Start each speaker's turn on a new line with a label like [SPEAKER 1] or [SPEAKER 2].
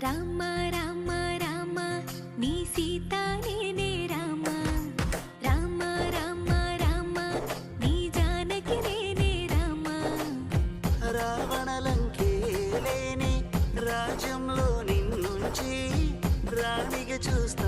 [SPEAKER 1] రామ రామ రామ నీ సీత నేనే రామ రామ రామ రామ నీ జానకి నేనే రామ
[SPEAKER 2] రావణలంకే లేని రాజ్యంలో నిన్నుంచి రాణిగా చూస్తా